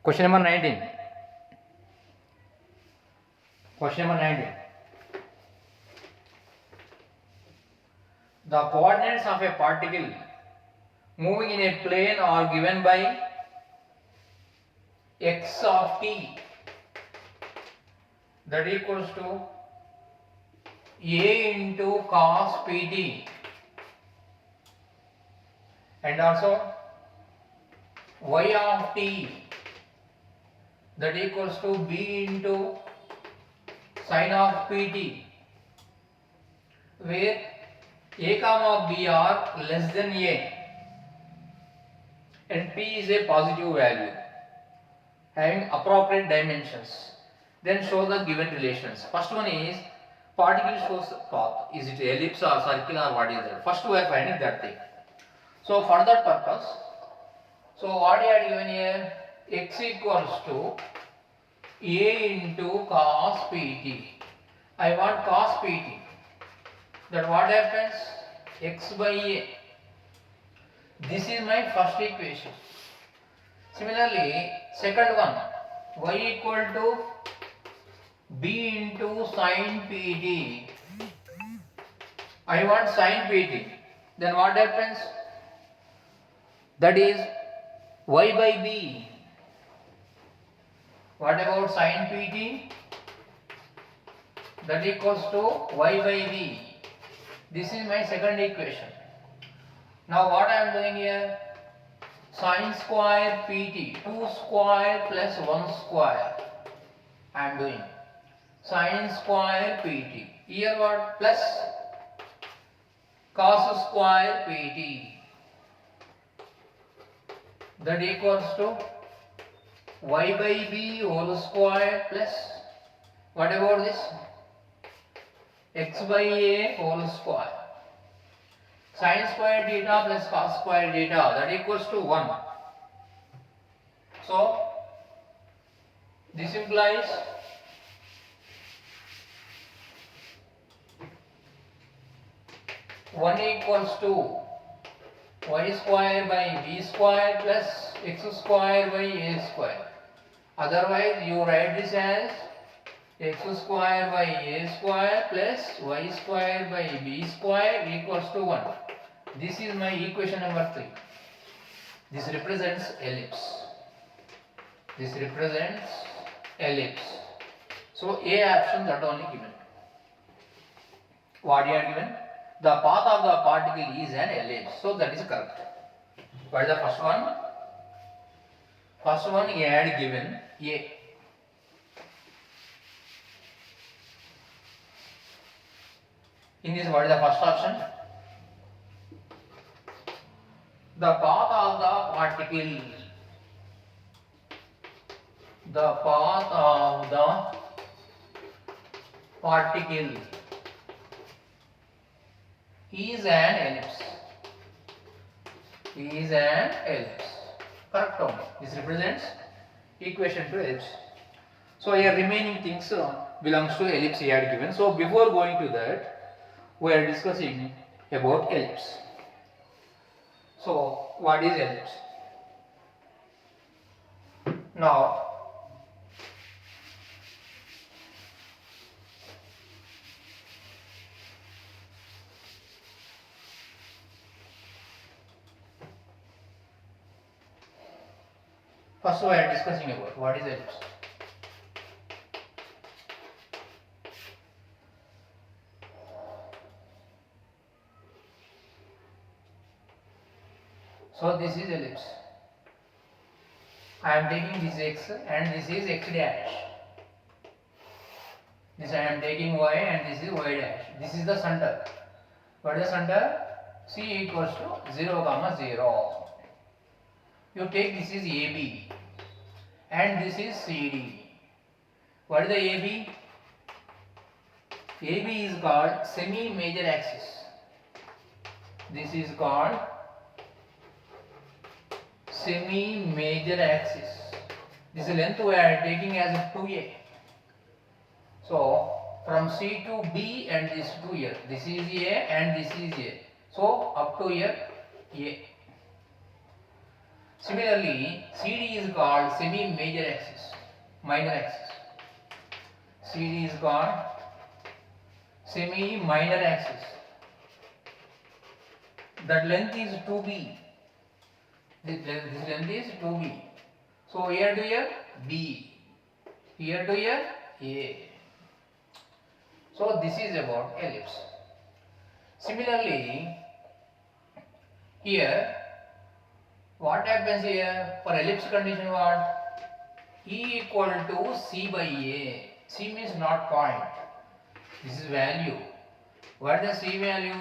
Question number 19. Question number 19. The coordinates of a particle moving in a plane are given by x of t, that equals to a into cos pt, and also y of t, that equals to b into sin of pt, where a comma b are less than a and p is a positive value having appropriate dimensions. Then show the given relations. First one is particle shows path. Is it ellipse or circle or what is that? First we are finding that thing. So for that purpose, so what you are given here, x equals to a into cos pt. I want cos pt. That what happens? X by a. This is my first equation. Similarly, second one, y equal to b into sin pt. I want sin pt. Then what happens? That is y by b. What about sin pt? That equals to y by b. This is my second equation. Now what I am doing here? Sin square pt, 2 square plus 1 square. I am doing sin square pt. Here what? Plus cos square pt. That equals to y by b whole square plus, what about this? X by a whole square. Sin square theta plus cos square theta, that equals to 1. So this implies one equals to y square by b square plus x square by a square. Otherwise you write this as x square by a square plus y square by b square equals to 1. This is my equation number 3. This represents ellipse. This represents ellipse. So A option that only given. What you are given? The path of the particle is an ellipse. So that is correct. What is the first one? First one A had given A. In this, what is the first option? The path of the particle. The path of the particle is an ellipse. Is an ellipse. Correct only. This represents equation to ellipse. So here remaining things belongs to ellipse he had given. So before going to that, we are discussing about ellipse. So what is ellipse? Now first we are discussing about what is ellipse. So this is ellipse. I am taking this x and this is x dash. This I am taking y and this is y dash. This is the center. What is the center? C equals to 0, 0. You take this is AB and this is CD. What is the AB? AB is called semi-major axis. This is called semi-major axis. This length we are taking as 2a. So from C to B and this to here. This is A and this is A. So up to here A. Similarly, CD is called semi-major axis, minor axis. CD is called semi-minor axis. That length is 2b. This length is 2b. So here to here B, here to here A. So this is about ellipse. Similarly, here what happens here for ellipse condition? What? E equal to C by A. C means not point. This is value. What is the C value?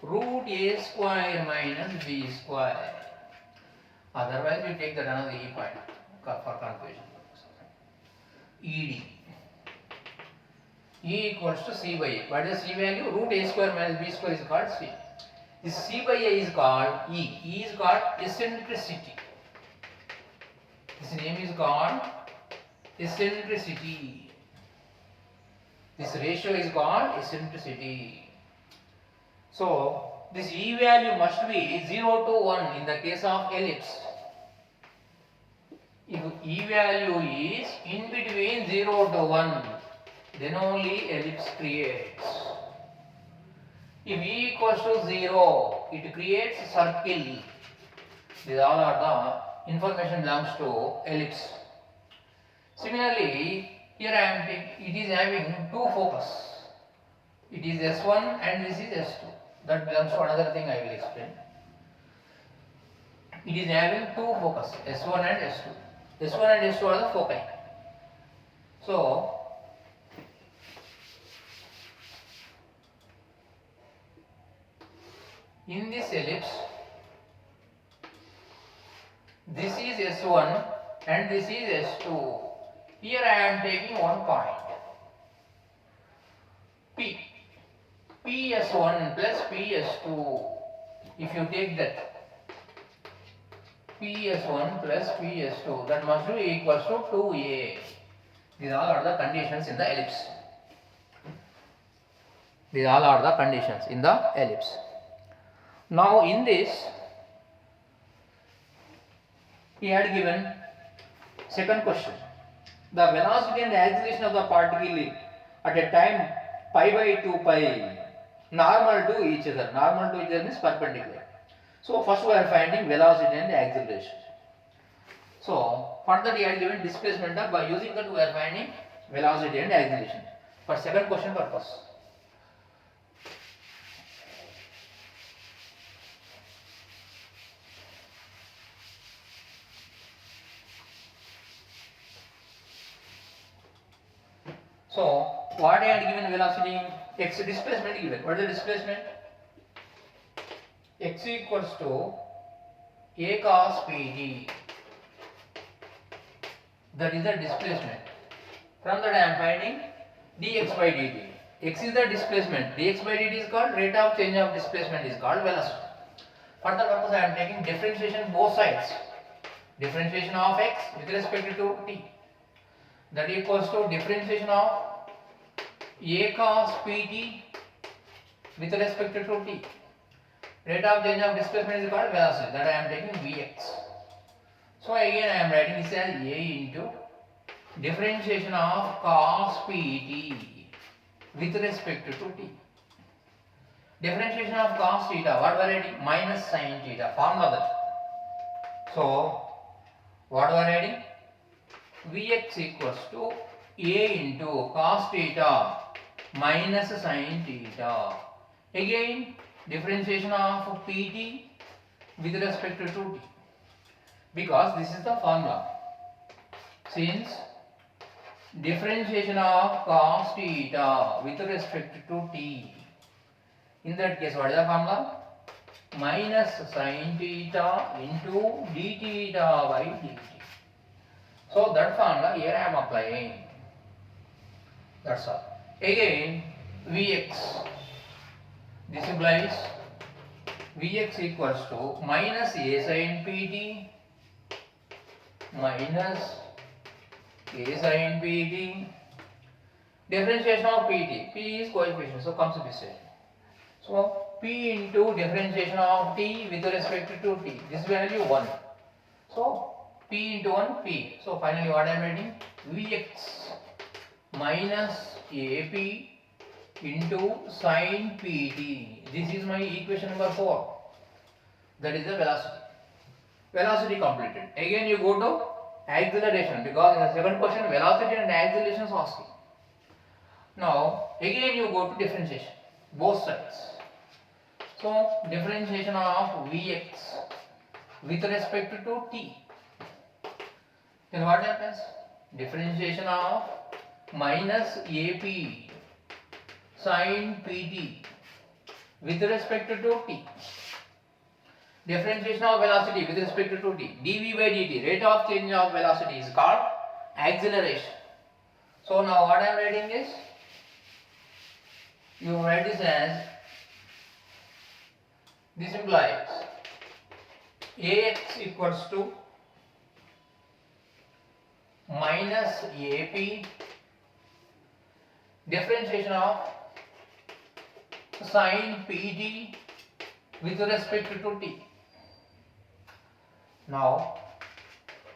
Root A square minus B square. Otherwise, you take that another E point for confusion. ED. E equals to C by A. What is the C value? Root A square minus B square is called C. This C by A is called E. E is called eccentricity. This name is called eccentricity. This ratio is called eccentricity. So, this E value must be 0 to 1 in the case of ellipse. If E value is in between 0 to 1, then only ellipse creates. If E equals to 0, it creates circle. These all are the information belongs to ellipse. Similarly, here it is having two focus. It is S1 and this is S2. That belongs to another thing I will explain. It is having two focus, S1 and S2. S1 and S2 are the foci. So, in this ellipse, this is S1 and this is S2. Here I am taking one point, P. PS1 plus PS2. If you take that, PS1 plus PS2, that must be equals to 2A. These all are the conditions in the ellipse. These all are the conditions in the ellipse. Now in this, he had given second question. The velocity and the acceleration of the particle at a time pi by 2 pi normal to each other. Normal to each other means perpendicular. So first we are finding velocity and acceleration. So for that he had given displacement of, by using that we are finding velocity and acceleration. For second question purpose. So what I had given velocity, x displacement given. What is the displacement? X equals to a cos pt. That is the displacement. From that I am finding dx by dt. X is the displacement. Dx by dt is called rate of change of displacement is called velocity. For the purpose I am taking differentiation both sides. Differentiation of x with respect to t. That equals to differentiation of a cos pt with respect to t. Rate of change of displacement is called velocity. That I am taking vx. So again I am writing this as a into differentiation of cos pt with respect to t. Differentiation of cos theta, what we are writing? Minus sin theta, formula that. So what we are writing? Vx equals to a into cos theta minus sin theta. Again differentiation of pt with respect to t, because this is the formula. Since differentiation of cos theta with respect to t, in that case what is the formula? Minus sin theta into d theta by dt. So that formula here I am applying. That's all. Again Vx, this implies Vx equals to minus a sin pt minus a sin pt. Differentiation of pt, p is coefficient, so comes this way. So p into differentiation of t with respect to t, this value 1. So P into 1 P. So finally what I am writing? Vx minus AP into sine PT. This is my equation number 4. That is the velocity. Velocity completed. Again you go to acceleration, because in the second question velocity and acceleration is asking. Now again you go to differentiation, both sides. So differentiation of Vx with respect to t. Then what happens? Differentiation of minus AP sine pt with respect to t. Differentiation of velocity with respect to t. dv by dt, rate of change of velocity, is called acceleration. So now what I am writing is, you write this as, this implies ax equals to minus ap differentiation of sine pt with respect to t. Now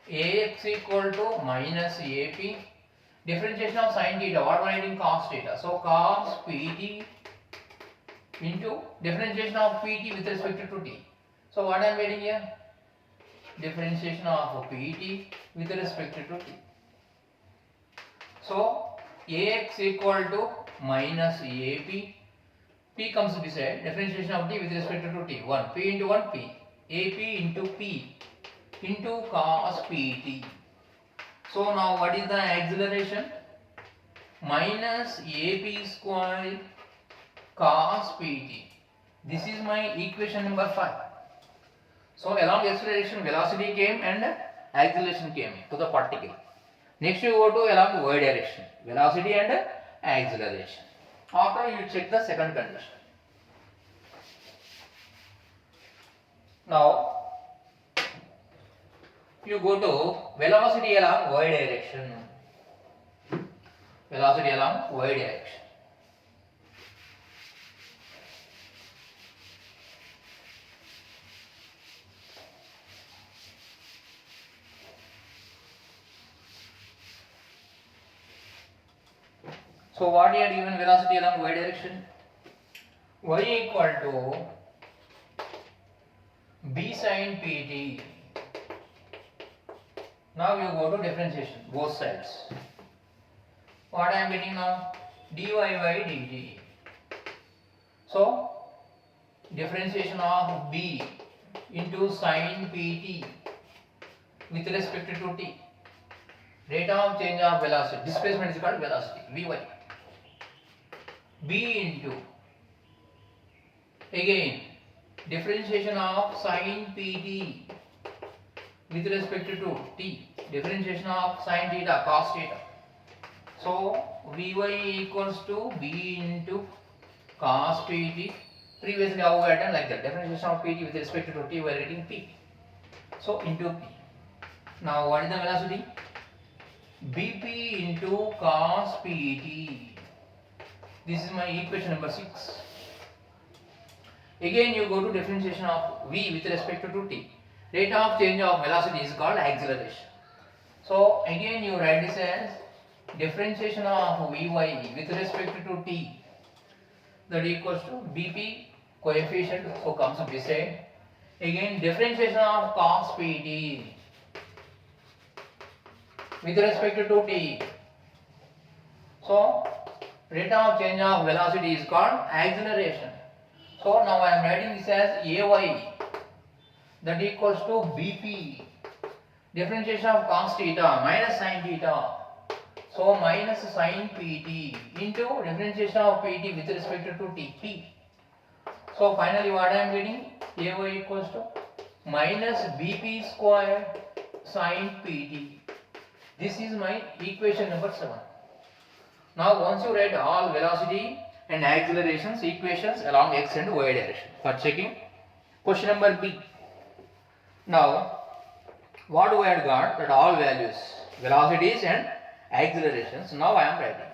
ax equal to minus ap differentiation of sine theta, what am I writing? Cos theta. So cos pt into differentiation of pt with respect to t. So what I am writing here? Differentiation of pt with respect to t. So ax equal to minus ap, p comes beside, differentiation of t with respect to t, 1, p into 1 p, ap into p into cos pt. So now what is the acceleration? Minus ap square cos pt. This is my equation number 5. So along acceleration, velocity came and acceleration came to the particle. Next you go to along y direction, velocity and acceleration. After you check the second condition. Now you go to velocity along y direction. Velocity along y direction. So what you are given velocity along y direction? Y equal to b sine pt. Now you go to differentiation, both sides. What I am getting now? dy by dt. So differentiation of b into sine pt with respect to t. Rate of change of velocity, displacement is called velocity, vy. b into, again, differentiation of sine pt with respect to t, differentiation of sine theta, cos theta. So vy equals to b into cos pt. Previously how we had done like that, differentiation of pt with respect to t, we are getting p. So into p. Now what is the velocity? bp into cos pt. This is my equation number 6. Again you go to differentiation of v with respect to t. Rate of change of velocity is called acceleration. So again you write this as differentiation of vy with respect to t, that equals to bp coefficient, so comes beside. Again differentiation of cos pt with respect to t. So rate of change of velocity is called acceleration. So now I am writing this as ay, that equals to bp differentiation of cos theta minus sin theta. So minus sin pt into differentiation of pt with respect to t, p. So finally what I am getting? ay equals to minus bp square sin pt. This is my equation number 7. Now once you write all velocity and accelerations equations along x and y direction. For checking, question number B. Now what we had got, that all values, velocities and accelerations, now I am writing.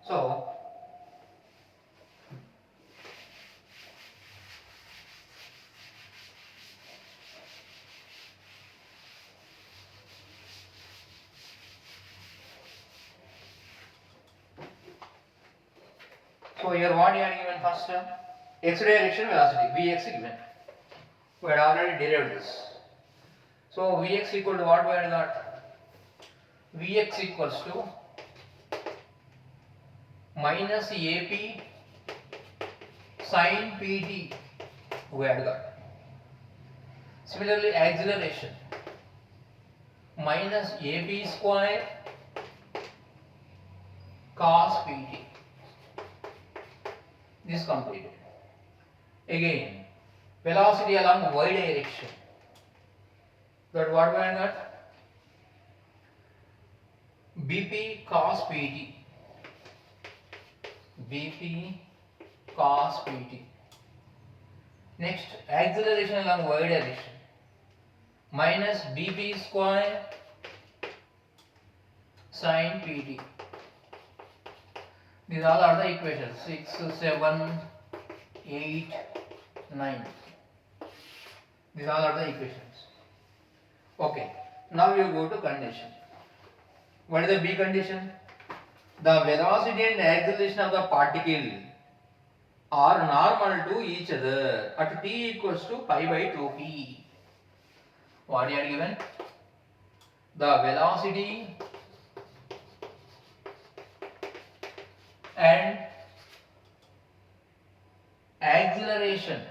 So So here what you are given first? X direction velocity Vx given. We had already derived this. So Vx equal to what we had got? Vx equals to minus AP sin PT we had got. Similarly acceleration minus AP square cos PT. This completed. Again velocity along y direction, that what we have got? BP cos PT. BP cos PT. Next acceleration along y direction minus BP square sin PT. These all are the equations 6, 7, 8, 9. These all are the equations. Okay. Now you go to condition. What is the B condition? The velocity and acceleration of the particle are normal to each other at t equals to pi by 2p. What you are given? The velocity and acceleration,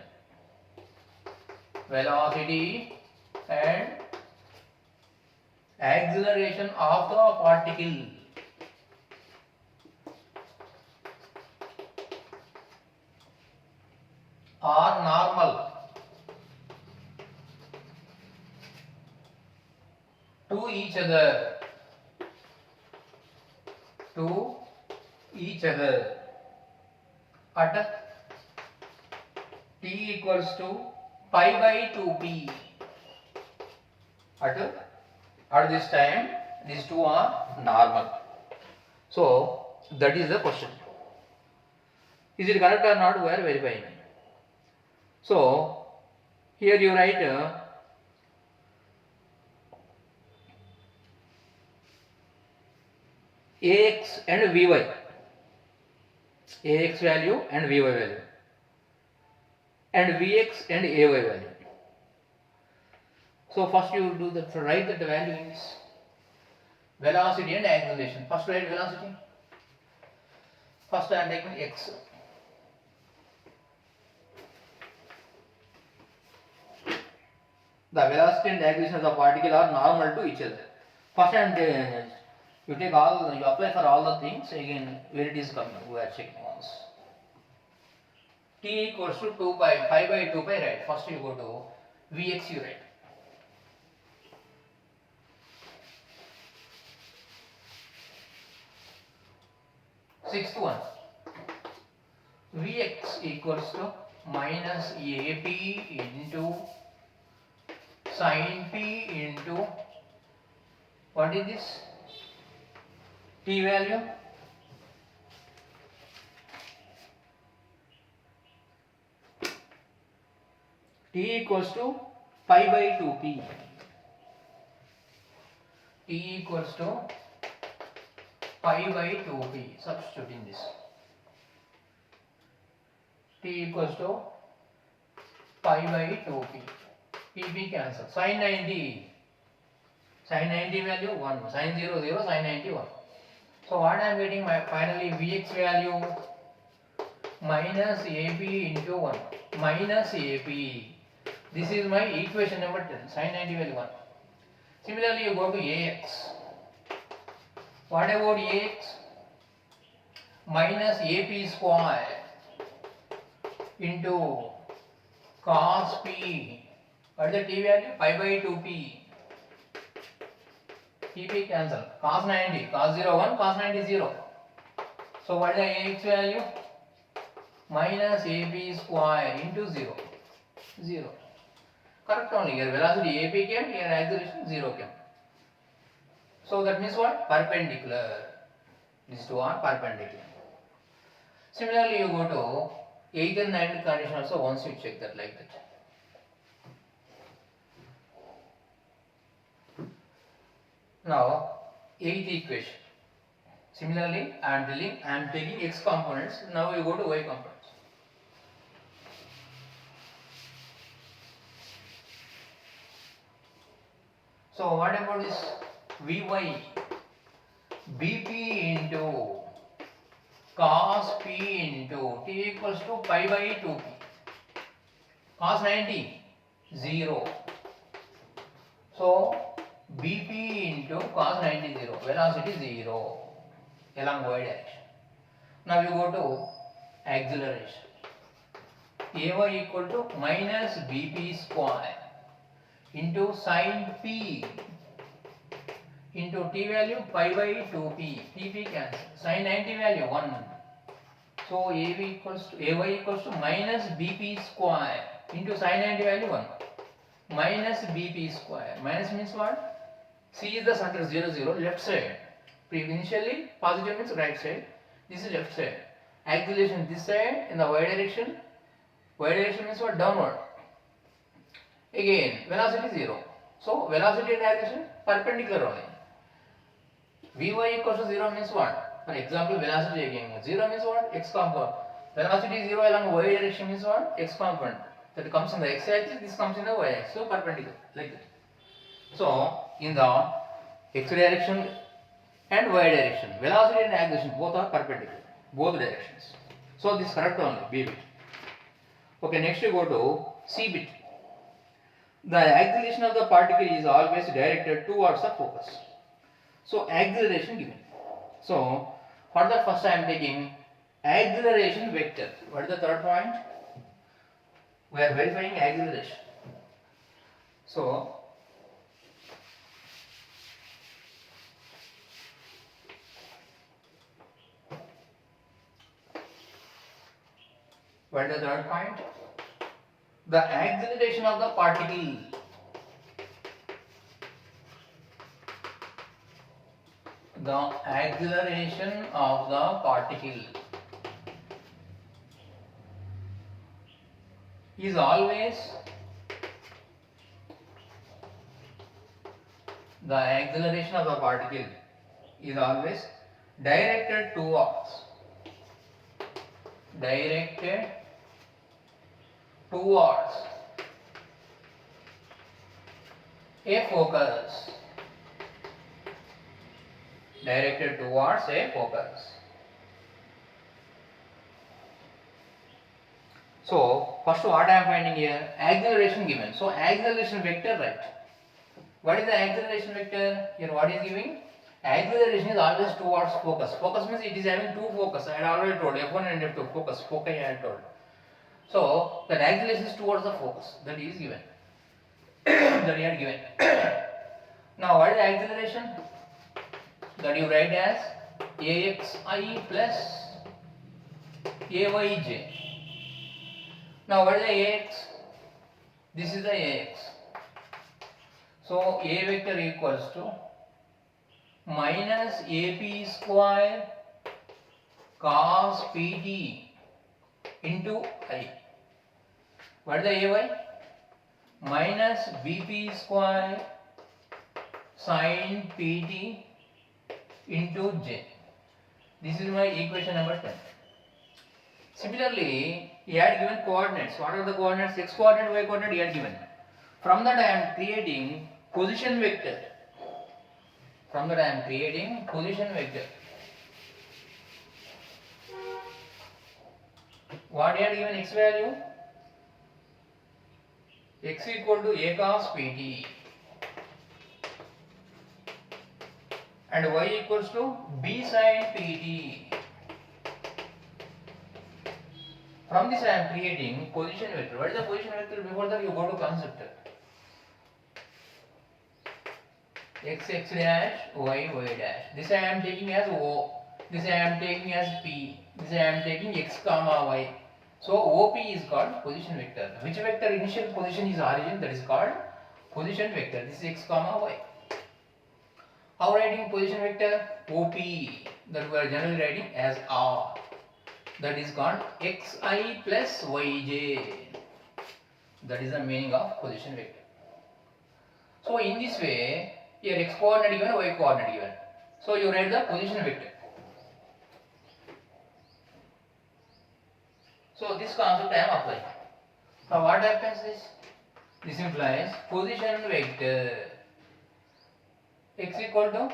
velocity and acceleration of the particle are normal to each other, at t equals to pi by 2p. At this time these two are normal. So that is the question. Is it correct or not? We are verifying. So here you write Ax and Vy, Ax value and Vy value, and Vx and Ay value. So first you do that, write that the value is velocity and acceleration. First write velocity. First I am taking x. The velocity and acceleration of the particle are normal to each other. First and you take all, you apply for all the things. Again where it is coming, we are checking once. T equals to 2 pi, pi by 2 pi, right? First you go to Vx, you write. Sixth one, Vx equals to minus AP into sin P into, what is this? T value? T equals to pi by 2p. T equals to pi by 2p. Substituting this. T equals to pi by 2p. P cancel. Sin 90. Sin 90 value 1. Sin 0, 0. Sin 90 1. So what I am getting, my finally Vx value minus AP into 1. Minus AP. This is my equation number 10. Sin 90 value 1. Similarly you go to Ax. What about Ax? Minus AP square into cos P. What is the T value? Pi by 2p. P cancel. Cos 90. Cos 0 1. Cos 90 0. So what is the Ax value? Minus AP square into 0. 0. Correct only. Here velocity AP came, here acceleration 0 came. So that means what? Perpendicular. These two are perpendicular. Similarly you go to 8th and 9th condition also, once you check that like that. Now 8th equation. Similarly, I am taking x components. Now you go to y components. So what about this Vy Bp into cos P into T equals to pi by 2p. Cos 90 0. So Bp into cos 90 0. Velocity 0 along y direction. Now you go to acceleration. Ay equal to minus Bp square into sin P into T value pi by 2p. Tp cancel. Sin 90 value 1. So Ay equals to minus Bp square into sin 90 value 1 minus Bp square. Minus means what? C is the center 0 0 left side. Initially positive means right side. This is left side. Acceleration this side in the y direction. Y direction means what? Downward. Again velocity 0. So velocity and acceleration perpendicular only. Vy equals to 0 means what? For example, velocity again. 0 means what? X component. Velocity 0 along y direction means what? X component. That comes in the x axis, this comes in the y axis. So perpendicular, like that. So, in the x direction and y direction, velocity and acceleration both are perpendicular. Both directions. So, this is correct only, B bit. Okay, next you go to C bit. The acceleration of the particle is always directed towards the focus. So acceleration given. So for the first I am taking acceleration vector. What is the third point? We are verifying acceleration. So what is the third point? The acceleration of the particle. The acceleration of the particle is always directed towards a focus. Directed towards a focus. So first what I am finding here, acceleration given. So acceleration vector, right? What is the acceleration vector? Here what is giving? Acceleration is always towards focus. Focus means it is having two focus. I had already told F1 and F2 focus. Foci I had told. So that acceleration is towards the focus. That is given. That we had given. Now what is the acceleration? That you write as axi plus ayj. Now what is the ax? This is the ax. So a vector equals to minus ap square cos pt into I. What is the ay? Minus bp square sin pt into j. This is my equation number 10. Similarly, he had given coordinates. What are the coordinates? X coordinate, y coordinate he had given. From that I am creating position vector. What he had given x value? X equal to a cos pt. And y equals to b sin pt. From this I am creating position vector. What is the position vector? Before that you go to concept. X dash, y dash. This I am taking as O. This I am taking as P. This I am taking x comma y. So OP is called position vector. Which vector initial position is origin? That is called position vector. This is x comma y. How writing position vector? OP, that we are generally writing as R. That is called xi plus yj. That is the meaning of position vector. So in this way, here x coordinate given, y coordinate given. So you write the position vector. So this concept I am applying. Now what happens is, this implies position vector x equal to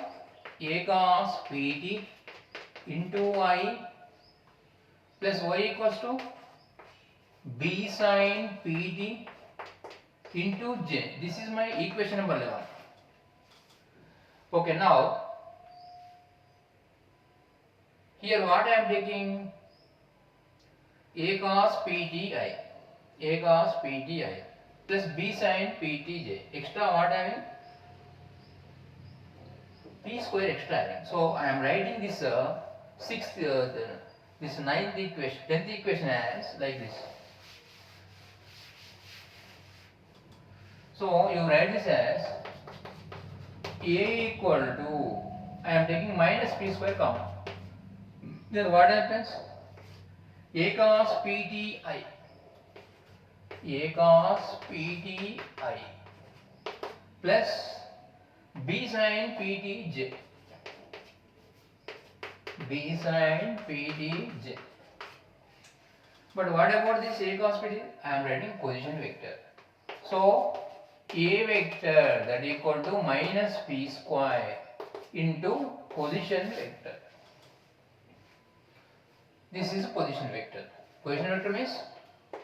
a cos pt into I plus y equals to b sin pt into j. This is my equation number 11. Okay, now here what I am taking, a cos pti plus b sin ptj. Extra what having? P square extra having. So I am writing this this ninth equation, 10th equation as like this. So you write this as a equal to, I am taking minus p square common. Then what happens? A cos pti plus b sin ptj But what about this a cos pt? I am writing position vector. So a vector that equal to minus p square into position vector. This is position vector. Position vector means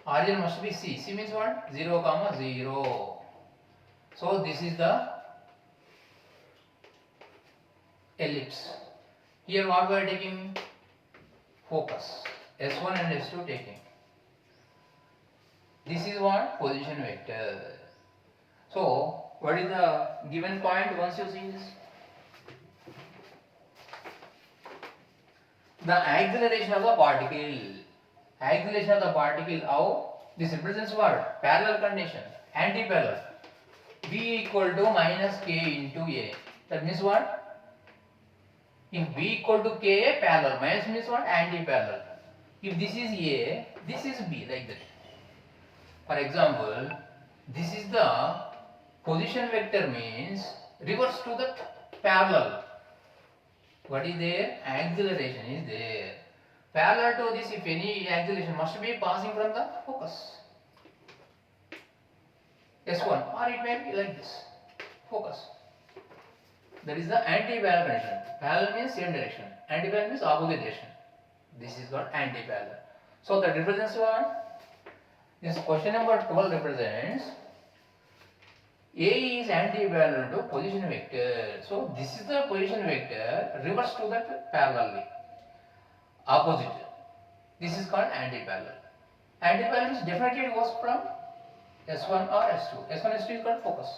origin must be C. C means what? 0, 0. So this is the ellipse. Here what we are taking? Focus. S1 and S2 taking. This is what? Position vector. So what is the given point once you see this? The acceleration of the particle. Acceleration of the particle, how? This represents what? Parallel condition. Anti-parallel. B equal to minus K into A. That means what? If B equal to K, parallel. Minus means what? Anti-parallel. If this is A, this is B, like that. For example, this is the position vector means reverse to the parallel. What is there? Acceleration is there. Parallel to this, if any acceleration must be passing from the focus. S1, or it may be like this. Focus. That is the anti-parallel condition. Parallel means same direction. Anti-parallel means opposite direction. This is called anti-parallel. So that represents what? This question number 12 represents A is anti-parallel to position vector. So this is the position vector reverse to that parallelly. Opposite. This is called anti-parallel. Anti-parallel means definitely it goes from S1 or S2. S1 S2 is called focus.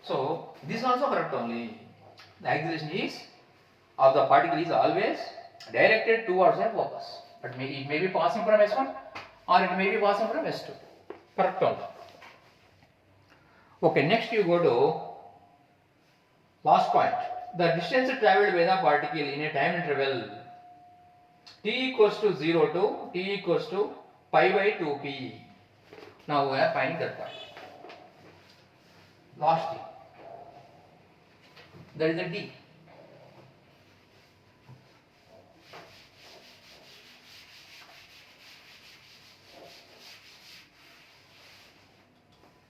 So this also correct only. The acceleration is of the particle is always directed towards a focus. But it may be passing from S1 or it may be passing from S2. Correct only. Okay, next you go to last point. The distance travelled by the particle in a time interval t equals to 0 to t equals to pi by 2p. Now we are finding that point. Last thing. That is the d.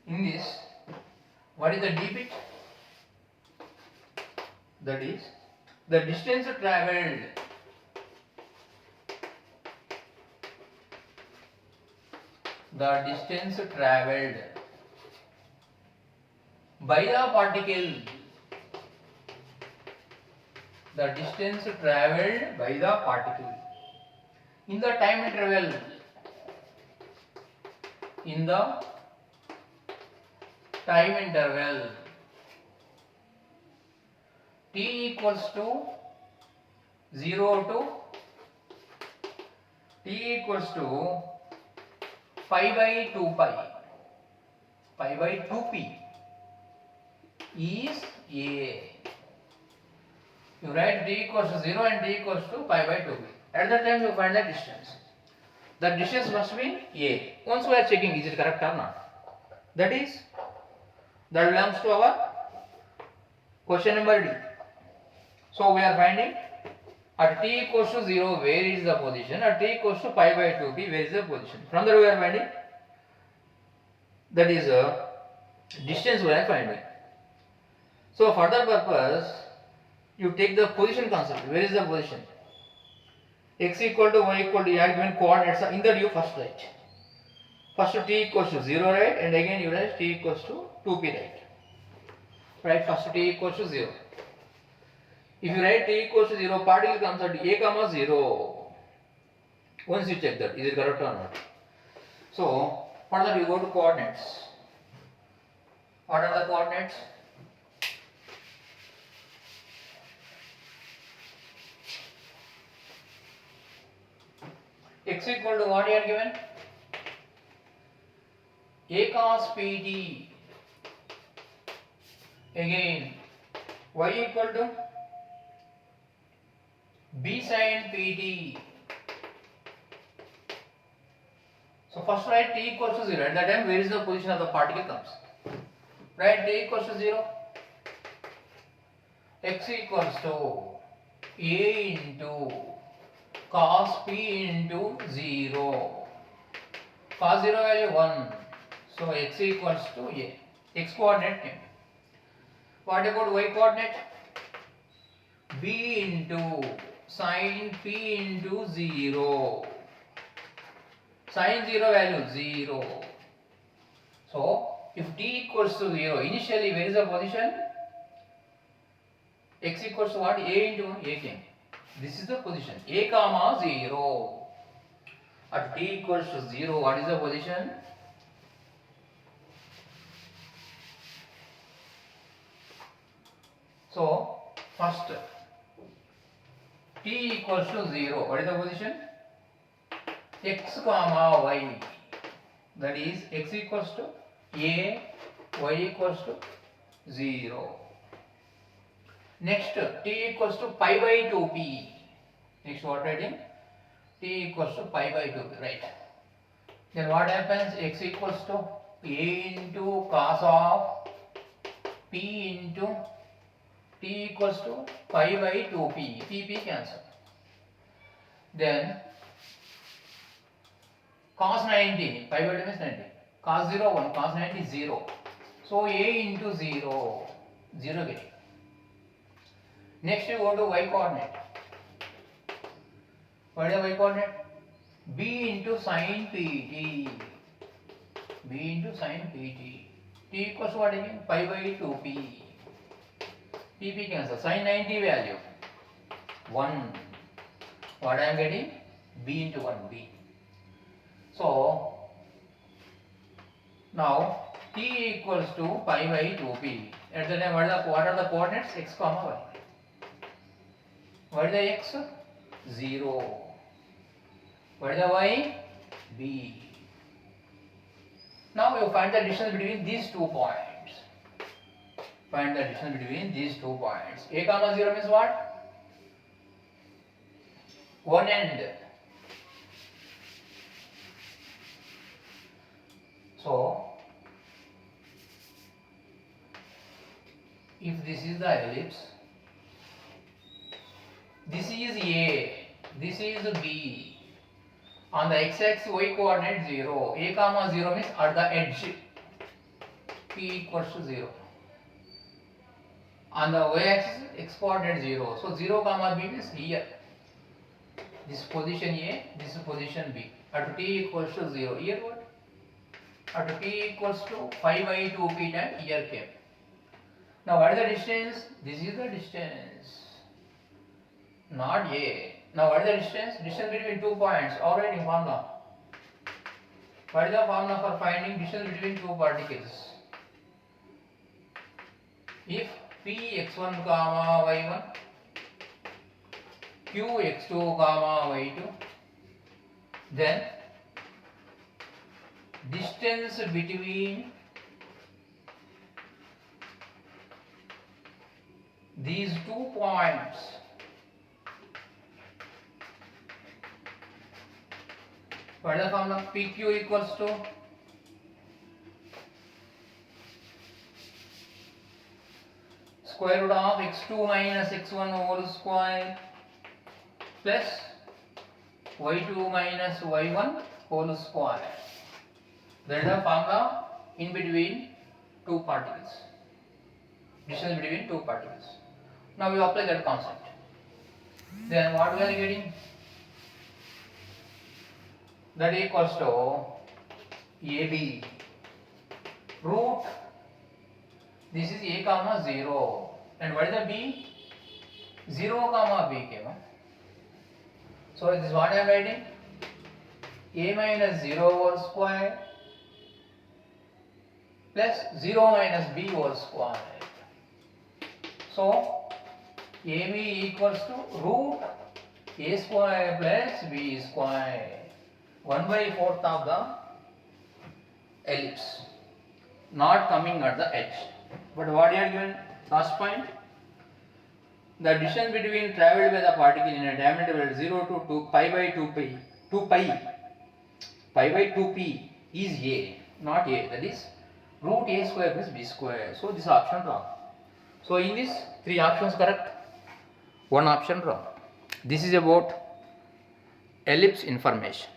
In this, what is the d bit? That is the distance travelled by the particle, in the time interval, t equals to 0 to t equals to pi by 2p is A. You write d equals to 0 and d equals to pi by 2p. At that time you find the distance. The distance must be A. Once we are checking is it correct or not. That belongs to our question number D. So we are finding At t equals to 0, where is the position? At t equals to pi by 2p, where is the position? From that we are finding, that is distance we are finding. So for that purpose, you take the position concept. Where is the position? X equal to y equal to, you are given coordinates, in that you first write. First t equals to 0 right, and again you write t equals to 2p right. Right, first t equals to 0. If you write t equals to 0, particle comes at a comma 0. Once you check that, is it correct or not? So, for that you go to coordinates. What are the coordinates? X equal to what you are given? A cos pt. Again, y equal to b sin pt. So first write t equals to 0. At that time, where is the position of the particle comes? Write t equals to 0. X equals to a into cos p into 0. Cos 0 value 1. So x equals to a. X coordinate came. What about y coordinate? B into sin p into 0. Sin 0 value 0. So if t equals to 0, initially where is the position? X equals to what? A into 1, a came. This is the position. A comma 0. At t equals to 0, what is the position? So first t equals to 0, what is the position? X comma y, that is x equals to a, y equals to 0. Next t equals to pi by 2p. Next what writing? T equals to pi by 2p, right? Then what happens? X equals to a into cos of p into t equals to pi by 2p. P cancel. Then cos 90, pi by 2 means 90. Cos 0 1, cos 90 0. So a into 0, 0 getting. Next you go to y coordinate. What is the y coordinate? B into sin pt. B into sin pt. T equals to what again? Pi by 2p. P cancel. Sin 90 value 1. What I am getting? B into 1, B. So now t equals to pi by 2p. At the time, what are the coordinates? X comma y. What is the x? 0. What is the y? B. Now you find the distance between these 2 points. Find the distance between these 2 points. A comma 0 means what? One end. So if this is the ellipse, this is A, this is B. On the x-axis y coordinate 0, A comma 0 means at the edge, P equals to 0. On the y-axis x coordinate 0, so 0 comma B means here. This position A, this is position B. At t equals to 0, here what? At t equals to 5 by 2p time, here came. Now what is the distance? This is the distance, not A. Now what is the distance? Distance between 2 points. Alright, in formula. What is the formula for finding distance between 2 particles? If P x1 comma y1, Q x2 comma y2, then distance between these 2 points what is the formula? PQ equals to square root of x2 minus x1 whole square plus y2 minus y1 whole square. That is the formula in between two particles. Distance between two particles. Now we apply that concept. Then what we are getting? That equals to AB root. This is a comma 0. And what is the b? 0 comma b came. So this is what I am writing. A minus 0 whole square plus 0 minus b whole square. So AB equals to root a square plus b square. 1/4 of the ellipse. Not coming at the edge. But what you are given last point? The distance between travelled by the particle in a diameter 0 to 2 pi by 2 by 2p is a, not a. That is root a square plus b square. So this option wrong. So in this 3 options correct, 1 option wrong. This is about ellipse information.